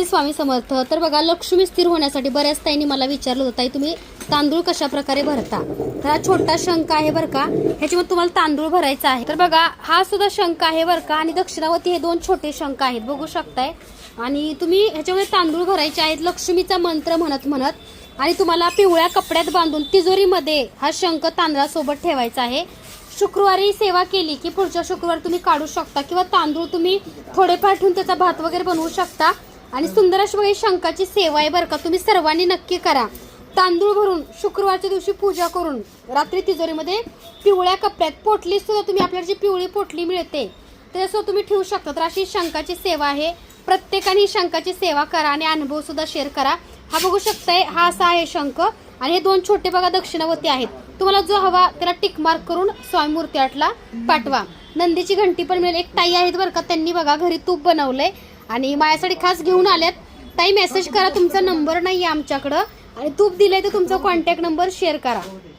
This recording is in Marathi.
स्वामी समर्थ. तर बघा, लक्ष्मी स्थिर होण्यासाठी बऱ्याच ताईंनी मला विचारलं होतं, ताई तुम्ही तांदूळ कशा प्रकारे भरता. तर हा छोटा शंख आहे बरं का, ह्याच्यामध्ये तुम्हाला तांदूळ भरायचा आहे. तर बघा, हा सुद्धा शंख आहे बरं का, आणि दक्षिणावती हे दोन छोटे शंख आहेत, बघू शकताय. आणि तुम्ही ह्याच्यामध्ये तांदूळ भरायचे आहेत लक्ष्मीचा मंत्र म्हणत म्हणत, आणि तुम्हाला पिवळ्या कपड्यात बांधून तिजोरीमध्ये हा शंख तांदळासोबत ठेवायचा आहे. शुक्रवारी सेवा केली की पुढच्या शुक्रवारी तुम्ही काढू शकता, किंवा तांदूळ तुम्ही थोडेफार ठेवून त्याचा भात वगैरे बनवू शकता. आणि सुंदर अशी बघा शंखाची सेवा आहे बरं का, तुम्ही सर्वांनी नक्की करा. तांदूळ भरून शुक्रवारच्या दिवशी पूजा करून रात्री तिजोरीमध्ये पिवळ्या कपड्यात, पोटली सुद्धा तुम्ही आपल्याला जी पिवळी पोटली मिळते त्याच्यासोबत तुम्ही ठेवू शकता. तर अशी शंखाची सेवा आहे. प्रत्येकाने ही शंखाची सेवा करा आणि अनुभव सुद्धा शेअर करा. हा बघू शकताय, हा असा आहे शंख, आणि हे दोन छोटे बघा दक्षिणावती आहेत. तुम्हाला जो हवा त्याला टिक मार्क करून स्वामी मूर्ती आर्टला पाठवा. नंदीची घंटी पण मिळेल. एक ताई आहेत बरं का, त्यांनी बघा घरी तूप बनवलंय आणि माझ्यासाठी खास घेऊन आल्यात. ताई मेसेज करा, तुमचा नंबर नाही आहे आमच्याकडं, आणि तूप दिलंय तर तुमचा कॉन्टॅक्ट नंबर शेअर करा.